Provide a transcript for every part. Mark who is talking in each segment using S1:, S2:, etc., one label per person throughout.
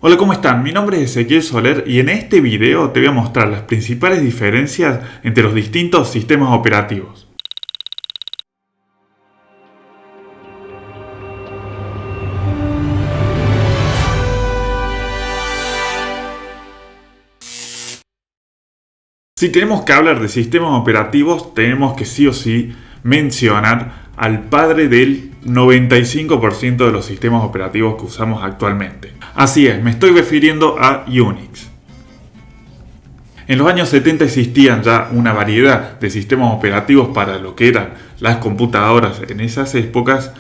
S1: Hola, ¿cómo están? Mi nombre es Ezequiel Soler y en este video te voy a mostrar las principales diferencias entre los distintos sistemas operativos. Si tenemos que hablar de sistemas operativos, tenemos que sí o sí mencionar al padre del 95% de los sistemas operativos que usamos actualmente. Así es, me estoy refiriendo a Unix. En los años 70 existían ya una variedad de sistemas operativos para lo que eran las computadoras en esas épocas,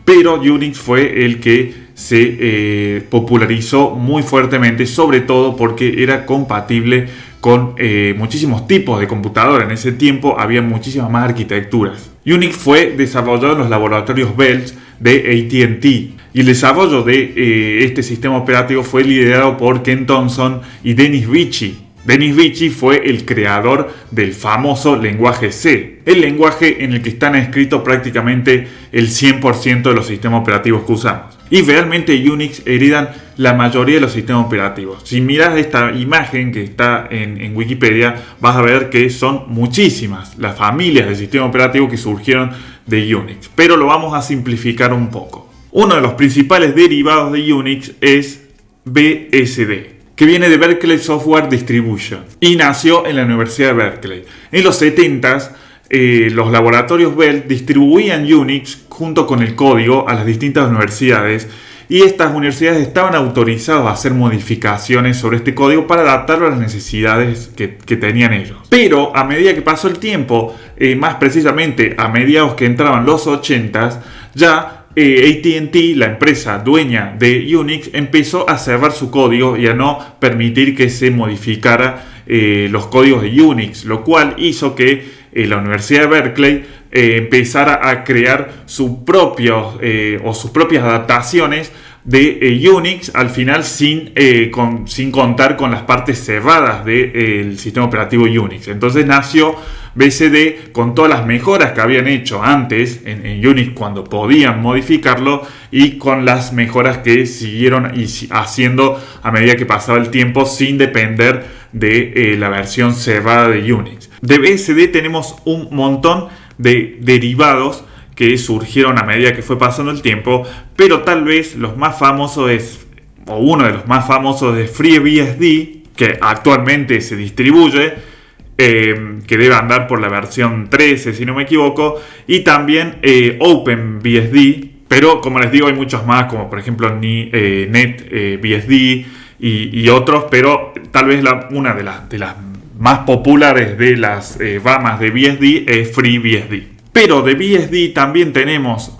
S1: pero Unix fue el que se popularizó muy fuertemente, sobre todo porque era compatible con muchísimos tipos de computadora. En ese tiempo había muchísimas más arquitecturas. Unix fue desarrollado en los laboratorios Bell de AT&T y el desarrollo de este sistema operativo fue liderado por Ken Thompson y Dennis Ritchie. Dennis Ritchie fue el creador del famoso lenguaje C, el lenguaje en el que están escritos prácticamente el 100% de los sistemas operativos que usamos. Y realmente Unix heredan la mayoría de los sistemas operativos. Si miras esta imagen que está en Wikipedia, vas a ver que son muchísimas las familias de sistemas operativos que surgieron de Unix. Pero lo vamos a simplificar un poco. Uno de los principales derivados de Unix es BSD, que viene de Berkeley Software Distribution y nació en la Universidad de Berkeley. En los 70s, los laboratorios Bell distribuían Unix junto con el código a las distintas universidades y estas universidades estaban autorizadas a hacer modificaciones sobre este código para adaptarlo a las necesidades que tenían ellos. Pero a medida que pasó el tiempo, más precisamente a mediados que entraban los 80s, ya AT&T, la empresa dueña de Unix, empezó a cerrar su código y a no permitir que se modificara los códigos de Unix, lo cual hizo que la Universidad de Berkeley empezara a crear sus propias adaptaciones de Unix, al final sin contar con las partes cerradas del sistema operativo Unix. Entonces nació BSD con todas las mejoras que habían hecho antes en Unix cuando podían modificarlo y con las mejoras que siguieron haciendo a medida que pasaba el tiempo sin depender de la versión cerrada de Unix. De BSD tenemos un montón de derivados que surgieron a medida que fue pasando el tiempo, pero tal vez los más famosos uno de los más famosos es FreeBSD, que actualmente se distribuye, que debe andar por la versión 13 si no me equivoco, y también OpenBSD, pero como les digo hay muchos más, como por ejemplo NetBSD y otros, pero tal vez una de las más populares de las ramas de BSD es FreeBSD. Pero de BSD también tenemos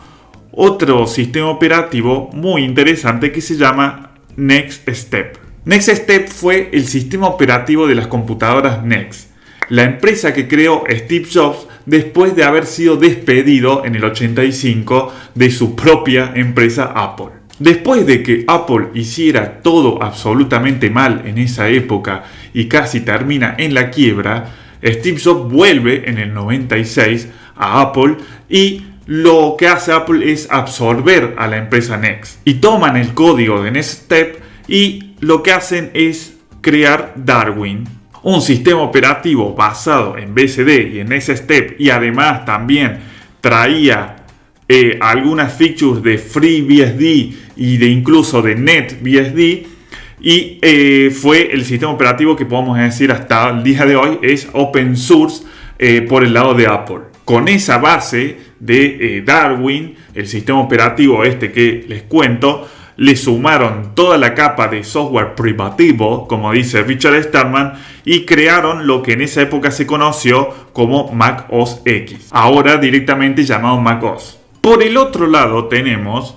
S1: otro sistema operativo muy interesante que se llama NeXTSTEP. NeXTSTEP fue el sistema operativo de las computadoras NeXT, la empresa que creó Steve Jobs después de haber sido despedido en el 85 de su propia empresa Apple. Después de que Apple hiciera todo absolutamente mal en esa época y casi termina en la quiebra, Steve Jobs vuelve en el 96 a Apple y lo que hace Apple es absorber a la empresa NeXT. Y toman el código de NeXTSTEP y lo que hacen es crear Darwin, un sistema operativo basado en BSD y en NeXTSTEP, y además también traía algunas features de FreeBSD y incluso de NetBSD, y fue el sistema operativo que podemos decir hasta el día de hoy es open source por el lado de Apple. Con esa base de Darwin, el sistema operativo que les cuento, le sumaron toda la capa de software privativo, como dice Richard Stallman, y crearon lo que en esa época se conoció como Mac OS X, ahora directamente llamado Mac OS. Por el otro lado tenemos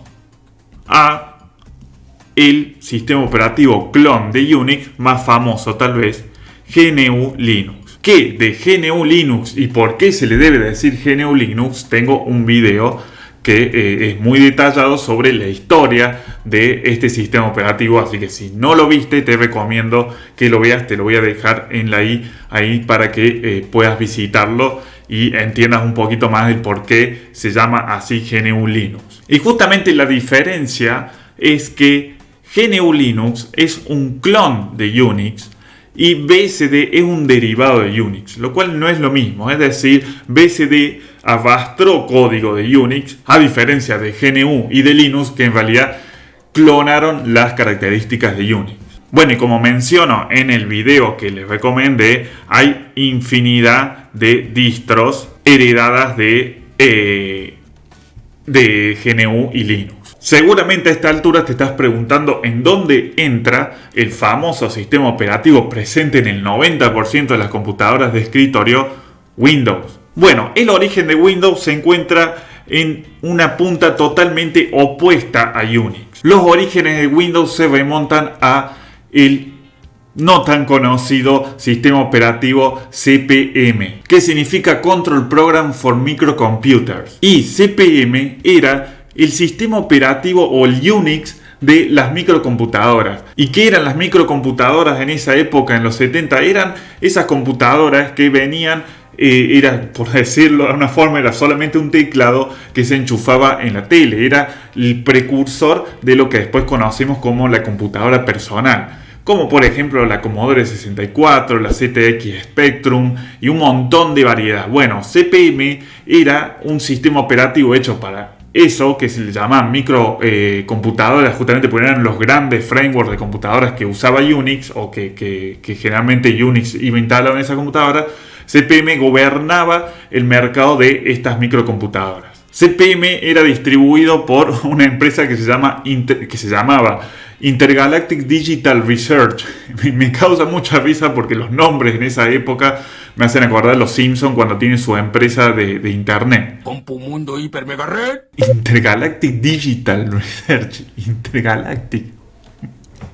S1: el sistema operativo clon de Unix más famoso tal vez, GNU Linux. ¿Qué de GNU Linux y por qué se le debe decir GNU Linux? Tengo un video que es muy detallado sobre la historia de este sistema operativo, así que si no lo viste te recomiendo que lo veas, te lo voy a dejar en la ahí para que puedas visitarlo y entiendas un poquito más del por qué se llama así GNU Linux. Y justamente la diferencia es que GNU Linux es un clon de Unix y BSD es un derivado de Unix, lo cual no es lo mismo. Es decir, BSD arrastró código de Unix, a diferencia de GNU y de Linux, que en realidad clonaron las características de Unix. Bueno, y como menciono en el video que les recomendé, hay infinidad de distros heredadas de GNU y Linux. Seguramente a esta altura te estás preguntando en dónde entra el famoso sistema operativo presente en el 90% de las computadoras de escritorio, Windows. Bueno, el origen de Windows se encuentra en una punta totalmente opuesta a Unix. Los orígenes de Windows se remontan a el no tan conocido sistema operativo CP/M, que significa Control Program for Microcomputers. Y CP/M era el sistema operativo o el Unix de las microcomputadoras. ¿Y qué eran las microcomputadoras en esa época, en los 70? Eran esas computadoras que venían, era, por decirlo de una forma, era solamente un teclado que se enchufaba en la tele. Era el precursor de lo que después conocemos como la computadora personal, como por ejemplo la Commodore 64, la ZX Spectrum y un montón de variedad. Bueno, CP/M era un sistema operativo hecho para eso, que se le llamaban microcomputadoras, justamente porque eran los grandes frameworks de computadoras que usaba Unix, o que generalmente Unix iba instalado en esa computadora. CP/M gobernaba el mercado de estas microcomputadoras. CP/M era distribuido por una empresa que se llamaba Intergalactic Digital Research. Me causa mucha risa porque los nombres en esa época me hacen acordar los Simpsons cuando tienen su empresa de internet.
S2: Compumundo Hiper Mega Red.
S1: Intergalactic Digital Research. Intergalactic.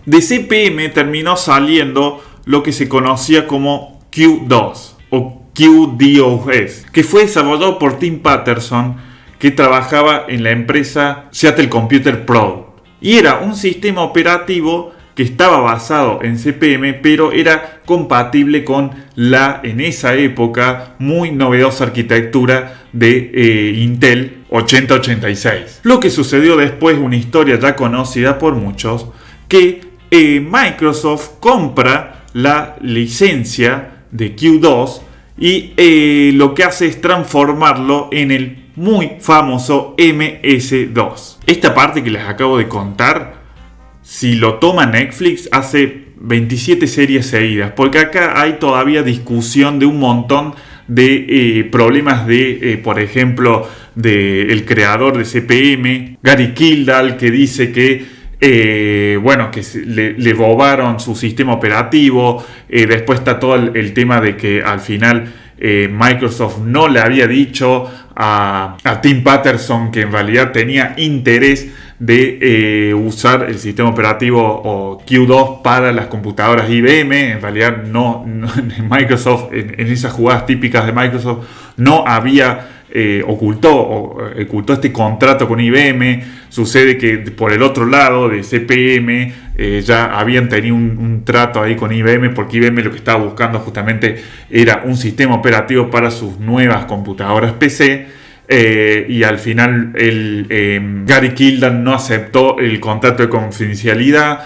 S1: De CP/M terminó saliendo lo que se conocía como Q2 o QDOS, que fue desarrollado por Tim Patterson, que trabajaba en la empresa Seattle Computer Pro. Y era un sistema operativo que estaba basado en CP/M, pero era compatible con la, en esa época, muy novedosa arquitectura de Intel 8086. Lo que sucedió después, una historia ya conocida por muchos, que Microsoft compra la licencia de Q2 y lo que hace es transformarlo en el muy famoso MS2. Esta parte que les acabo de contar, si lo toma Netflix, hace 27 series seguidas, porque acá hay todavía discusión de un montón de problemas de, por ejemplo, del creador de CP/M, Gary Kildall, que dice que que le robaron su sistema operativo. Después está todo el tema de que al final Microsoft no le había dicho a Tim Patterson que en realidad tenía interés de usar el sistema operativo o Q2 para las computadoras IBM. En realidad no Microsoft, en esas jugadas típicas de Microsoft, no había ocultó este contrato con IBM. Sucede que por el otro lado de CP/M ya habían tenido un trato ahí con IBM, porque IBM lo que estaba buscando justamente era un sistema operativo para sus nuevas computadoras PC. Y al final Gary Kildall no aceptó el contrato de confidencialidad.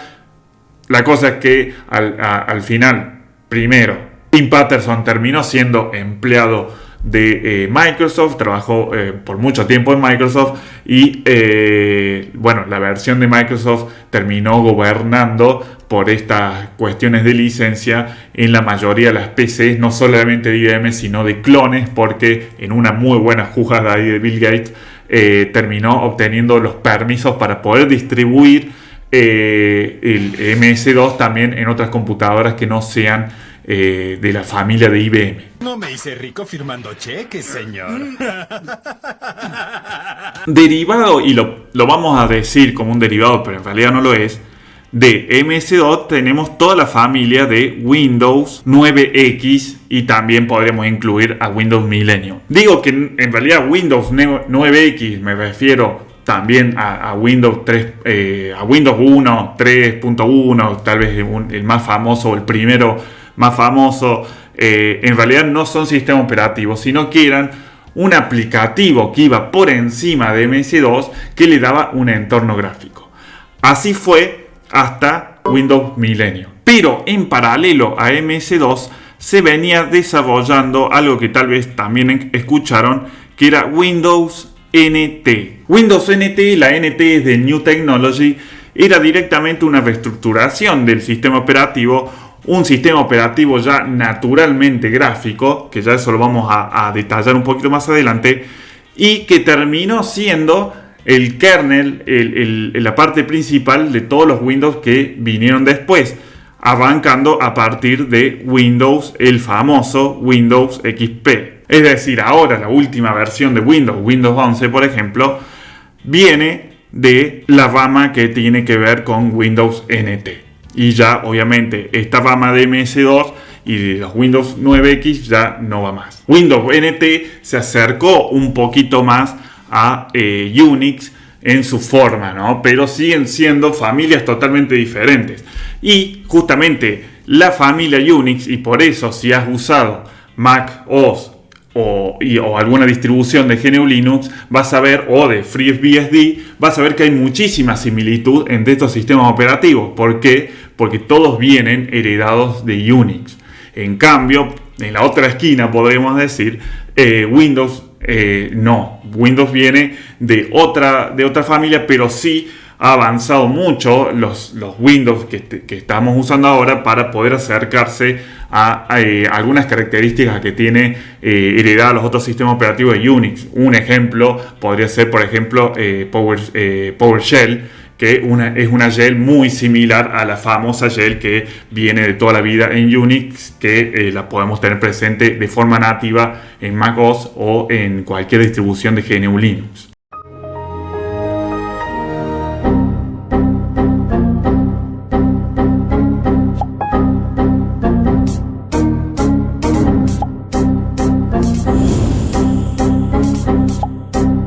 S1: La cosa es que al final, primero, Tim Patterson terminó siendo empleado de Microsoft, trabajó por mucho tiempo en Microsoft y la versión de Microsoft terminó gobernando por estas cuestiones de licencia en la mayoría de las PCs, no solamente de IBM sino de clones, porque en una muy buena jugada ahí de Bill Gates terminó obteniendo los permisos para poder distribuir el MS2 también en otras computadoras que no sean de la familia de IBM.
S2: No me hice rico firmando cheques, señor.
S1: Derivado, y lo vamos a decir como un derivado, pero en realidad no lo es, de MS2 tenemos toda la familia de Windows 9X y también podríamos incluir a Windows Millennium. Digo que en realidad Windows 9X me refiero también a Windows 3, a Windows 1, 3.1, tal vez el más famoso o el primero más famoso. En realidad no son sistemas operativos, sino que eran un aplicativo que iba por encima de MS2 que le daba un entorno gráfico. Así fue hasta Windows Millennium. Pero en paralelo a MS2 se venía desarrollando algo que tal vez también escucharon, que era Windows NT. Windows NT, la NT es de New Technology, era directamente una reestructuración del sistema operativo, un sistema operativo ya naturalmente gráfico, que ya eso lo vamos a detallar un poquito más adelante, y que terminó siendo el kernel, la parte principal de todos los Windows que vinieron después, arrancando a partir de Windows, el famoso Windows XP. Es decir, ahora la última versión de Windows, Windows 11 por ejemplo, viene de la rama que tiene que ver con Windows NT. Y ya obviamente esta rama de MS2 y de los Windows 9X ya no va más. Windows NT se acercó un poquito más a Unix en su forma, ¿no? Pero siguen siendo familias totalmente diferentes. Y justamente la familia Unix, y por eso si has usado Mac OS o alguna distribución de GNU Linux, vas a ver, o de FreeBSD, vas a ver que hay muchísima similitud entre estos sistemas operativos. ¿Por qué? Porque todos vienen heredados de Unix. En cambio, en la otra esquina podríamos decir, Windows no. Windows viene de otra familia, pero sí ha avanzado mucho los Windows que estamos usando ahora para poder acercarse a algunas características que tiene heredadas los otros sistemas operativos de Unix. Un ejemplo podría ser, por ejemplo, PowerShell, que es una shell muy similar a la famosa shell que viene de toda la vida en Unix, que la podemos tener presente de forma nativa en Mac OS o en cualquier distribución de GNU Linux.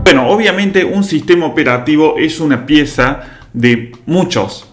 S1: Bueno, obviamente un sistema operativo es una pieza de muchas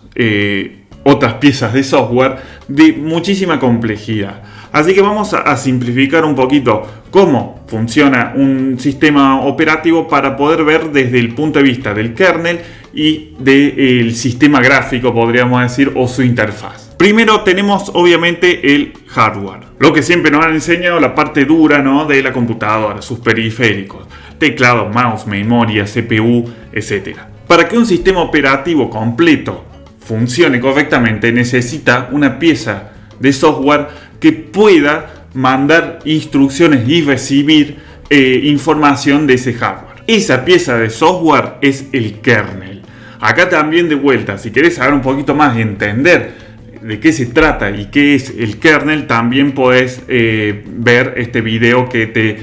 S1: otras piezas de software de muchísima complejidad. Así que vamos a simplificar un poquito cómo funciona un sistema operativo para poder ver desde el punto de vista del kernel y del sistema gráfico, podríamos decir, o su interfaz. Primero tenemos obviamente el hardware, lo que siempre nos han enseñado, la parte dura, ¿no?, de la computadora, sus periféricos, teclado, mouse, memoria, CPU, etc. Para que un sistema operativo completo funcione correctamente, necesita una pieza de software que pueda mandar instrucciones y recibir información de ese hardware. Esa pieza de software es el kernel. Acá también de vuelta, si querés saber un poquito más y entender de qué se trata y qué es el kernel, también podés ver este video que te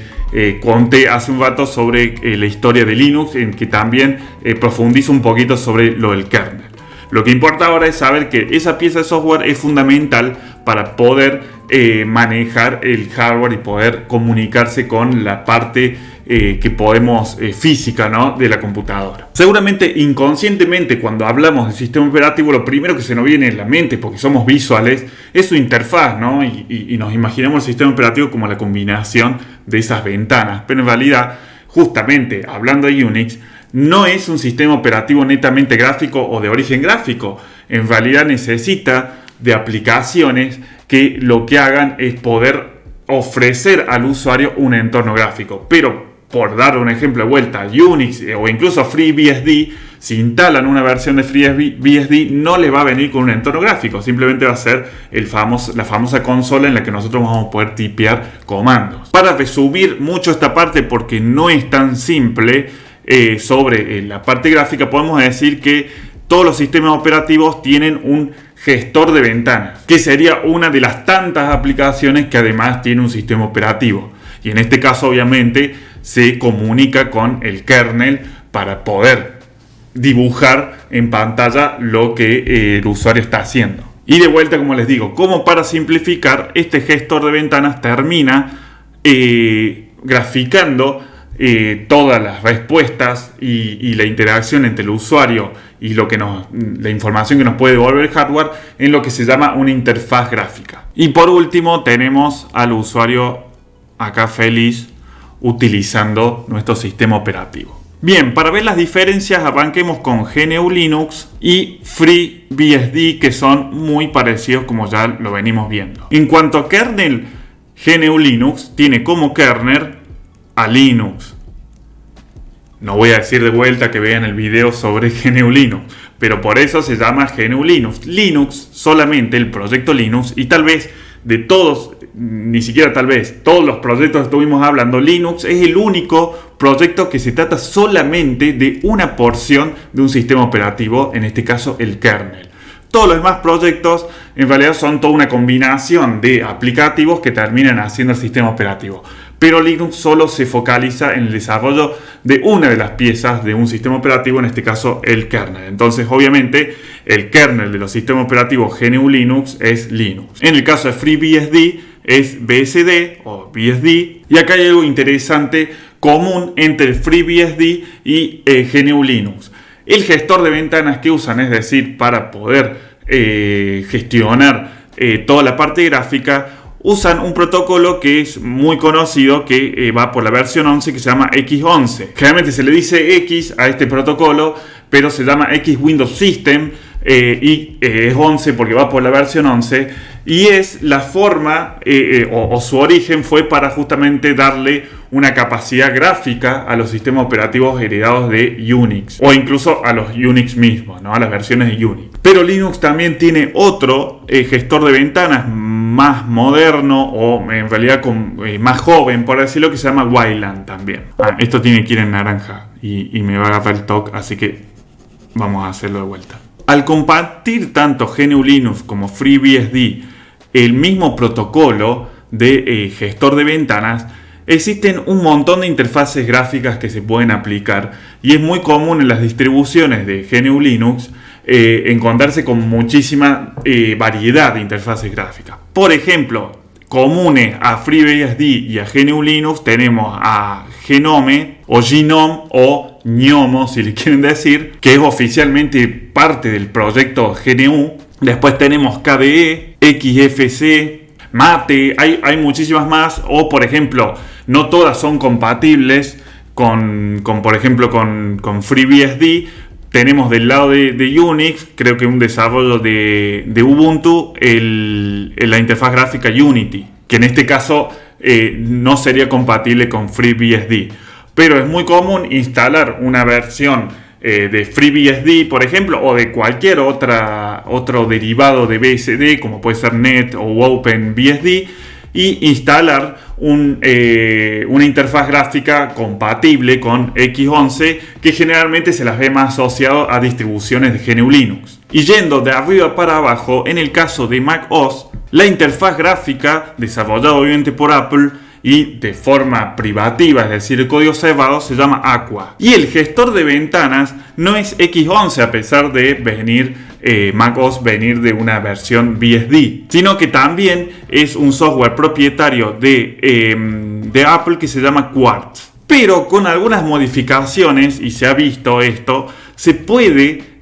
S1: conté hace un rato sobre la historia de Linux, en que también profundizo un poquito sobre lo del kernel. Lo que importa ahora es saber que esa pieza de software es fundamental para poder manejar el hardware y poder comunicarse con la parte que podemos física, ¿no?, de la computadora. Seguramente inconscientemente cuando hablamos del sistema operativo, lo primero que se nos viene en la mente, porque somos visuales, es su interfaz, ¿no? Y nos imaginamos el sistema operativo como la combinación de esas ventanas. Pero en realidad, justamente hablando de Unix, no es un sistema operativo netamente gráfico o de origen gráfico. En realidad necesita de aplicaciones que lo que hagan es poder ofrecer al usuario un entorno gráfico. Pero, por dar un ejemplo de vuelta, Unix o incluso FreeBSD, si instalan una versión de FreeBSD, no le va a venir con un entorno gráfico. Simplemente va a ser la famosa consola en la que nosotros vamos a poder tipear comandos. Para resumir mucho esta parte, porque no es tan simple, sobre la parte gráfica, podemos decir que todos los sistemas operativos tienen un gestor de ventanas, que sería una de las tantas aplicaciones que además tiene un sistema operativo. Y en este caso, obviamente, se comunica con el kernel para poder dibujar en pantalla lo que el usuario está haciendo. Y de vuelta, como les digo, como para simplificar, este gestor de ventanas termina graficando todas las respuestas y la interacción entre el usuario y la información que nos puede devolver el hardware en lo que se llama una interfaz gráfica. Y por último tenemos al usuario acá feliz utilizando nuestro sistema operativo. Bien, para ver las diferencias arranquemos con GNU Linux y FreeBSD, que son muy parecidos como ya lo venimos viendo. En cuanto a kernel, GNU Linux tiene como kernel a Linux. No voy a decir de vuelta que vean el video sobre GNU Linux, pero por eso se llama GNU Linux. Linux, solamente el proyecto Linux, y tal vez de todos, ni siquiera tal vez, todos los proyectos que estuvimos hablando, Linux es el único proyecto que se trata solamente de una porción de un sistema operativo, en este caso el kernel. Todos los demás proyectos en realidad son toda una combinación de aplicativos que terminan haciendo el sistema operativo. Pero Linux solo se focaliza en el desarrollo de una de las piezas de un sistema operativo, en este caso el kernel. Entonces, obviamente, el kernel de los sistemas operativos GNU Linux es Linux. En el caso de FreeBSD es BSD o BSD. Y acá hay algo interesante común entre FreeBSD y GNU Linux. El gestor de ventanas que usan, es decir, para poder gestionar toda la parte gráfica, usan un protocolo que es muy conocido, que va por la versión 11, que se llama X11. Generalmente se le dice X a este protocolo, pero se llama X Windows System y es 11 porque va por la versión 11. Y es la forma, o su origen fue para justamente darle una capacidad gráfica a los sistemas operativos heredados de Unix, o incluso a los Unix mismos, ¿no? A las versiones de Unix. Pero Linux también tiene otro gestor de ventanas más moderno, o en realidad más joven, por decirlo, que se llama Wayland también. Esto tiene que ir en naranja y me va a agarrar el toque, así que vamos a hacerlo de vuelta. Al compartir tanto GNU Linux como FreeBSD el mismo protocolo de gestor de ventanas, existen un montón de interfaces gráficas que se pueden aplicar, y es muy común en las distribuciones de GNU Linux encontrarse con muchísima variedad de interfaces gráficas. Por ejemplo, comunes a FreeBSD y a GNU Linux tenemos a Gnome o Gnomo, si le quieren decir, que es oficialmente parte del proyecto GNU. Después tenemos KDE, XFCE, Mate, hay muchísimas más. O por ejemplo, no todas son compatibles por ejemplo, con FreeBSD. Tenemos del lado de Unix, creo que un desarrollo de Ubuntu, la interfaz gráfica Unity, que en este caso no sería compatible con FreeBSD. Pero es muy común instalar una versión de FreeBSD, por ejemplo, o de cualquier otro derivado de BSD, como puede ser Net o OpenBSD, y instalar una interfaz gráfica compatible con X11, que generalmente se las ve más asociado a distribuciones de GNU Linux. Y yendo de arriba para abajo, en el caso de Mac OS, la interfaz gráfica, desarrollada obviamente por Apple y de forma privativa, es decir, el código cerrado, se llama Aqua. Y el gestor de ventanas no es X11, a pesar de Mac OS venir de una versión BSD, sino que también es un software propietario de Apple que se llama Quartz. Pero con algunas modificaciones, y se ha visto esto, se puede,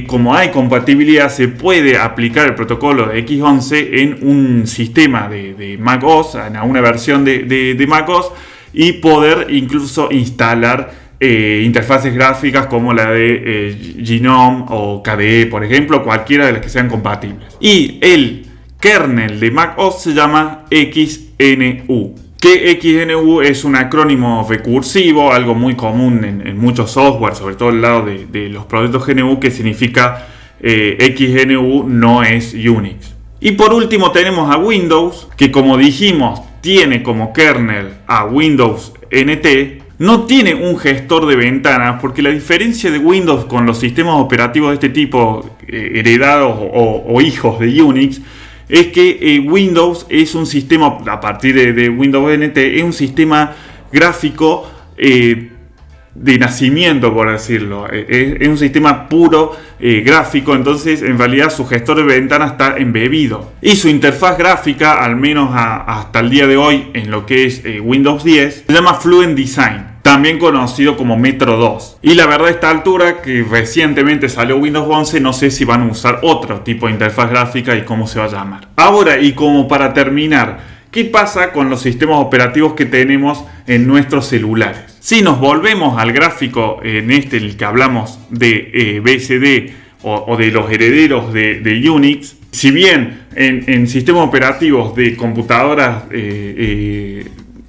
S1: como hay compatibilidad, se puede aplicar el protocolo de X11 en un sistema de Mac OS, en una versión de Mac OS, y poder incluso instalar interfaces gráficas como la de Gnome o KDE, por ejemplo, cualquiera de las que sean compatibles. Y el kernel de Mac OS se llama XNU. Que XNU es un acrónimo recursivo, algo muy común en muchos software, sobre todo al lado de los proyectos GNU, que significa XNU no es Unix. Y por último tenemos a Windows, que como dijimos tiene como kernel a Windows NT. No tiene un gestor de ventanas, porque la diferencia de Windows con los sistemas operativos de este tipo, heredados o hijos de Unix, es que Windows es un sistema, a partir de Windows NT, es un sistema gráfico de nacimiento, por decirlo. Es un sistema puro gráfico, entonces en realidad su gestor de ventanas está embebido. Y su interfaz gráfica, al menos hasta el día de hoy, en lo que es Windows 10, se llama Fluent Design, también conocido como Metro 2. Y la verdad, a esta altura, que recientemente salió Windows 11, no sé si van a usar otro tipo de interfaz gráfica y cómo se va a llamar. Ahora, y como para terminar, ¿Qué pasa con los sistemas operativos que tenemos en nuestros celulares? Si nos volvemos al gráfico en el que hablamos de BSD o de los herederos de Unix, si bien en sistemas operativos de computadoras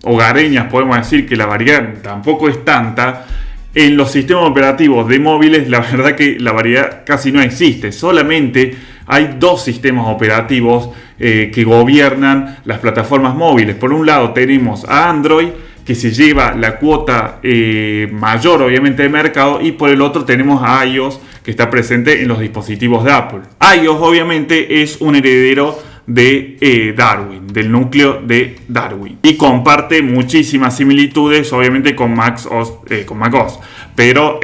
S1: hogareñas podemos decir que la variedad tampoco es tanta, en los sistemas operativos de móviles la verdad que la variedad casi no existe. Solamente hay dos sistemas operativos que gobiernan las plataformas móviles. Por un lado tenemos a Android, que se lleva la cuota mayor obviamente de mercado, y por el otro tenemos a iOS, que está presente en los dispositivos de Apple. iOS obviamente es un heredero de Darwin, del núcleo de Darwin, y comparte muchísimas similitudes obviamente con macOS, pero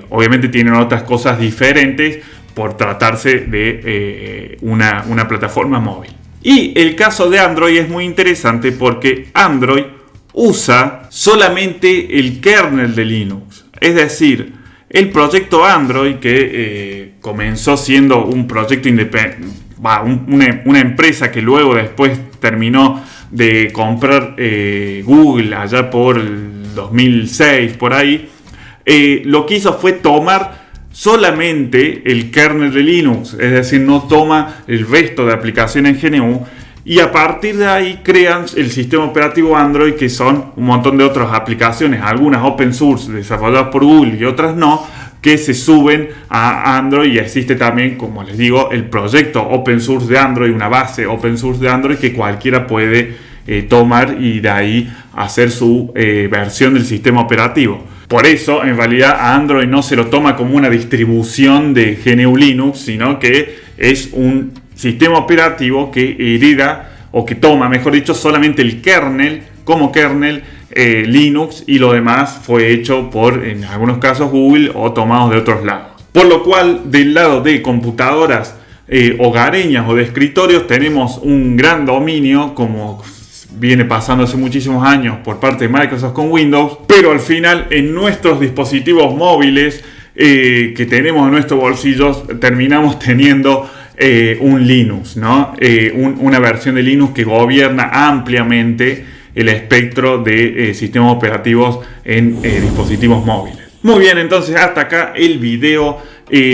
S1: obviamente tienen otras cosas diferentes por tratarse de una plataforma móvil. Y el caso de Android es muy interesante porque Android usa solamente el kernel de Linux, es decir, el proyecto Android que comenzó siendo un proyecto independiente, una empresa que luego después terminó de comprar Google allá por el 2006 por ahí, lo que hizo fue tomar solamente el kernel de Linux, es decir, no toma el resto de aplicaciones GNU, y a partir de ahí crean el sistema operativo Android, que son un montón de otras aplicaciones, algunas open source desarrolladas por Google y otras no, que se suben a Android. Y existe también, como les digo, el proyecto open source de Android, una base open source de Android que cualquiera puede tomar y de ahí hacer su versión del sistema operativo. Por eso, en realidad, a Android no se lo toma como una distribución de GNU Linux, sino que es un sistema operativo que hereda, o que toma, mejor dicho, solamente el kernel como kernel Linux, y lo demás fue hecho por, en algunos casos, Google o tomados de otros lados. Por lo cual, del lado de computadoras hogareñas o de escritorios, tenemos un gran dominio, como viene pasando hace muchísimos años por parte de Microsoft con Windows, pero al final en nuestros dispositivos móviles que tenemos en nuestros bolsillos terminamos teniendo un Linux, ¿no? Una versión de Linux que gobierna ampliamente el espectro de sistemas operativos en dispositivos móviles. Muy bien, entonces hasta acá el video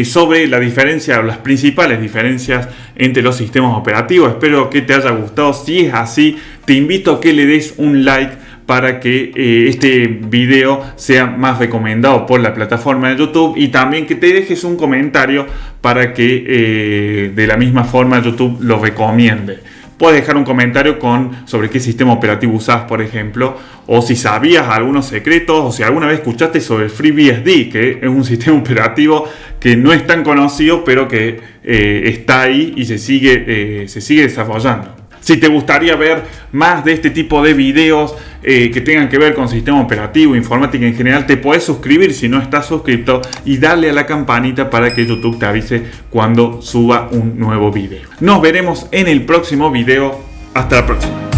S1: sobre la diferencia, las principales diferencias entre los sistemas operativos. Espero que te haya gustado. Si es así, te invito a que le des un like para que este video sea más recomendado por la plataforma de YouTube, y también que te dejes un comentario para que de la misma forma YouTube lo recomiende. Puedes dejar un comentario sobre qué sistema operativo usas, por ejemplo, o si sabías algunos secretos, o si alguna vez escuchaste sobre el FreeBSD, que es un sistema operativo que no es tan conocido, pero que está ahí y se sigue desarrollando. Si te gustaría ver más de este tipo de videos que tengan que ver con sistema operativo, informática en general, te puedes suscribir si no estás suscrito, y darle a la campanita para que YouTube te avise cuando suba un nuevo video. Nos veremos en el próximo video. Hasta la próxima.